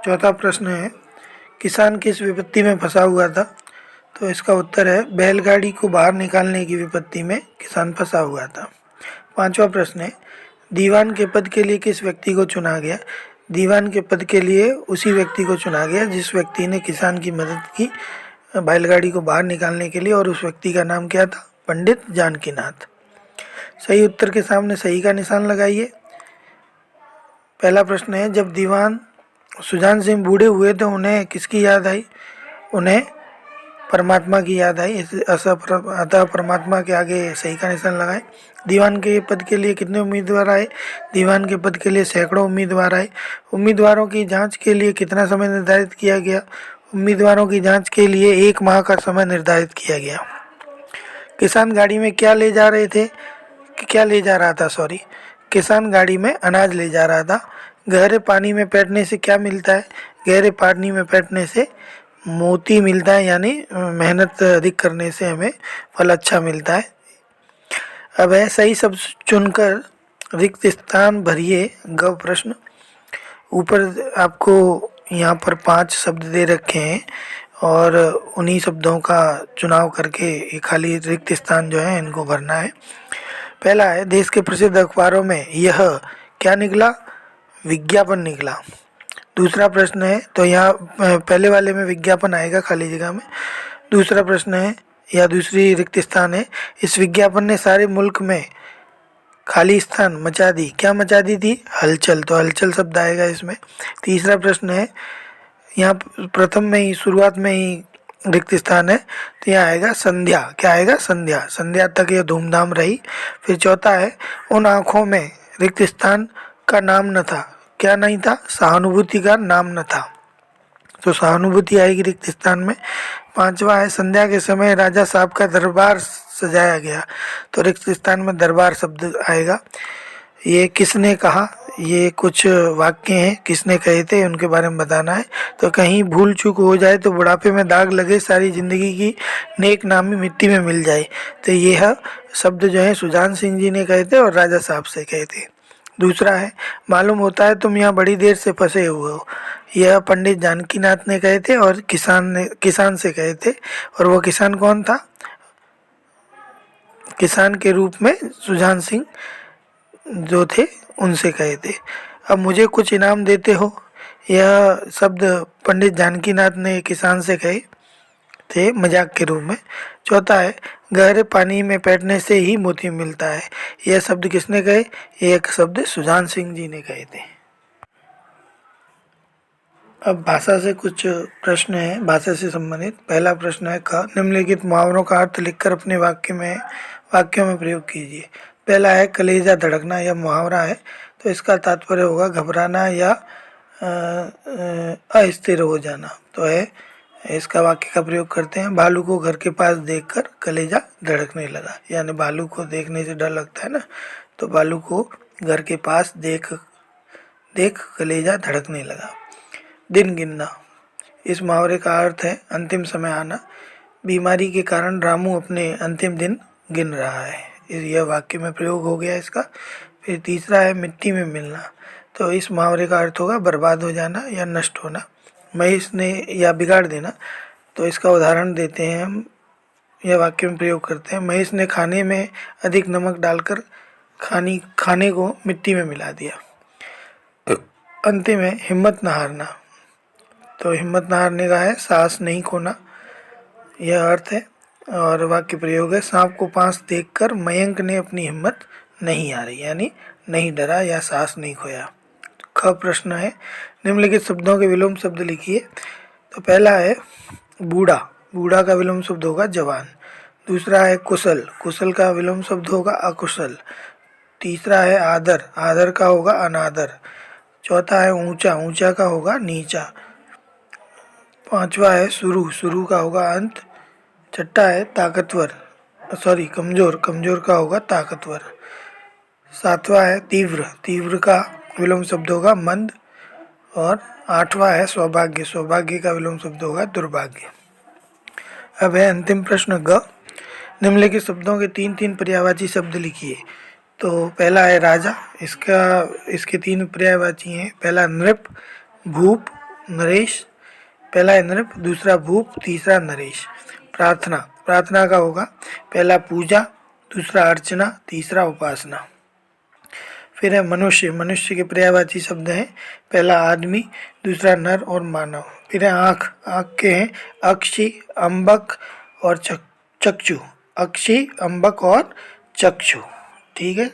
चौथा प्रश्न है, किसान किस विपत्ति में फंसा हुआ था? तो इसका उत्तर है, बैलगाड़ी को बाहर निकालने की विपत्ति में किसान फंसा हुआ था। पांचवा प्रश्न है, दीवान के पद के लिए किस व्यक्ति को चुना गया? दीवान के पद के लिए उसी व्यक्ति को चुना गया जिस व्यक्ति ने किसान की मदद की बैलगाड़ी को बाहर निकालने के लिए, और उस व्यक्ति का नाम क्या था? पंडित जानकीनाथ। सही उत्तर के सामने सही का निशान लगाइए। पहला प्रश्न है, जब दीवान सुजान सिंह बूढ़े हुए तो उन्हें किसकी याद आई? उन्हें परमात्मा की याद आई। अतः परमात्मा के आगे सही का निशान लगाए। दीवान के पद के लिए कितने उम्मीदवार आए? दीवान के पद के लिए सैकड़ों उम्मीदवार आए। उम्मीदवारों की जांच के लिए कितना समय निर्धारित किया गया? उम्मीदवारों की जांच के लिए 1 माह का समय निर्धारित किया गया। किसान गाड़ी में क्या ले जा रहे थे? क्या ले जा रहा था? सॉरी, किसान गाड़ी में अनाज ले जा रहा था। गहरे पानी में बैठने से क्या मिलता है? गहरे पानी में बैठने से मोती मिलता है, यानी मेहनत अधिक करने से हमें फल अच्छा मिलता है। अब है, सही शब्द चुनकर रिक्त स्थान भरिए। ग प्रश्न। ऊपर आपको यहाँ पर 5 शब्द दे रखे हैं और उन्हीं शब्दों का चुनाव करके ये खाली रिक्त स्थान जो है इनको भरना है। पहला है, देश के प्रसिद्ध अखबारों में यह क्या निकला? विज्ञापन निकला। दूसरा प्रश्न है, तो यहाँ पहले वाले में विज्ञापन आएगा खाली जगह में। दूसरा प्रश्न है या दूसरी रिक्त स्थान है, इस विज्ञापन ने सारे मुल्क में खाली स्थान मचा दी। क्या मचा दी थी? हलचल। तो हलचल शब्द आएगा इसमें। तीसरा प्रश्न है, यहाँ प्रथम में ही शुरुआत में ही रिक्त स्थान है, तो यहाँ आएगा संध्या। क्या आएगा? संध्या। संध्या तक यह धूमधाम रही। फिर चौथा है, उन आँखों में रिक्त स्थान का नाम न था। क्या नहीं था? सहानुभूति का नाम न था, तो सहानुभूति आएगी रिक्त स्थान में। पांचवा है, संध्या के समय राजा साहब का दरबार सजाया गया, तो रिक्त स्थान में दरबार शब्द आएगा। ये किसने कहा? ये कुछ वाक्य हैं, किसने कहे थे उनके बारे में बताना है। तो कहीं भूल चूक हो जाए तो बुढ़ापे में दाग लगे, सारी जिंदगी की नेक नामी मिट्टी में मिल जाए। तो यह शब्द जो है सुजान सिंह जी ने कहे थे और राजा साहब से कहे थे। दूसरा है, मालूम होता है तुम यहाँ बड़ी देर से फंसे हुए हो। यह पंडित जानकीनाथ ने कहे थे और किसान से कहे थे। और वो किसान कौन था? किसान के रूप में सुजान सिंह जो थे उनसे कहे थे। अब मुझे कुछ इनाम देते हो, यह शब्द पंडित जानकीनाथ ने किसान से कहे थे मजाक के रूप में। चौथा है, गहरे पानी में बैठने से ही मोती मिलता है। यह शब्द किसने कहे? एक शब्द सुजान सिंह जी ने कहे थे। अब भाषा से कुछ प्रश्न हैं, भाषा से संबंधित। पहला प्रश्न है, क निम्नलिखित मुहावरों का अर्थ लिखकर अपने वाक्यों में प्रयोग कीजिए। पहला है, कलेजा धड़कना। यह मुहावरा है, तो इसका तात्पर्य होगा घबराना या अस्थिर हो जाना। तो है, इसका वाक्य का प्रयोग करते हैं, भालू को घर के पास देखकर कलेजा धड़कने लगा। यानी भालू को देखने से डर लगता है ना, तो भालू को घर के पास देख कलेजा धड़कने लगा। दिन गिनना। इस मुहावरे का अर्थ है अंतिम समय आना। बीमारी के कारण रामू अपने अंतिम दिन गिन रहा है। यह वाक्य में प्रयोग हो गया इसका। फिर तीसरा है, मिट्टी में मिलना। तो इस मुहावरे का अर्थ होगा बर्बाद हो जाना या नष्ट होना। महेश ने या बिगाड़ देना। तो इसका उदाहरण देते हैं हम, यह वाक्य में प्रयोग करते हैं, महेश ने खाने में अधिक नमक डालकर खाने को मिट्टी में मिला दिया। अंतिम है, हिम्मत न हारना। तो हिम्मत न हारने का है साहस नहीं खोना, यह अर्थ है। और वाक्य प्रयोग है, सांप को पास देखकर मयंक ने अपनी हिम्मत नहीं हारी, यानी नहीं डरा या साहस नहीं खोया। ख प्रश्न है, निम्नलिखित शब्दों के विलोम शब्द लिखिए। तो पहला है बूढ़ा। बूढ़ा का विलोम शब्द होगा जवान। दूसरा है कुशल। कुशल का विलोम शब्द होगा अकुशल। तीसरा है आदर। आदर का होगा अनादर। चौथा है ऊंचा। ऊंचा का होगा नीचा। पांचवा है शुरू। शुरू का होगा अंत। छठा है कमजोर। कमजोर का होगा ताकतवर। सातवां है तीव्र। तीव्र का विलोम शब्द होगा मंद। और आठवां है सौभाग्य। सौभाग्य का विलोम शब्द होगा दुर्भाग्य। अब है अंतिम प्रश्न ग। निम्नलिखित शब्दों के 3 पर्यायवाची शब्द लिखिए। तो पहला है राजा। इसके 3 पर्यायवाची हैं। पहला नृप, भूप, नरेश, पहला है नृप, दूसरा भूप, तीसरा नरेश। प्रार्थना, प्रार्थना का होगा पहला पूजा, दूसरा अर्चना, तीसरा उपासना। फिर है मनुष्य, मनुष्य के पर्यायवाची शब्द हैं पहला आदमी, दूसरा नर और मानव। फिर है आँख, आँख के हैं अक्षि, अम्बक और चक्षु, अक्षि, अम्बक और चक्षु। ठीक है।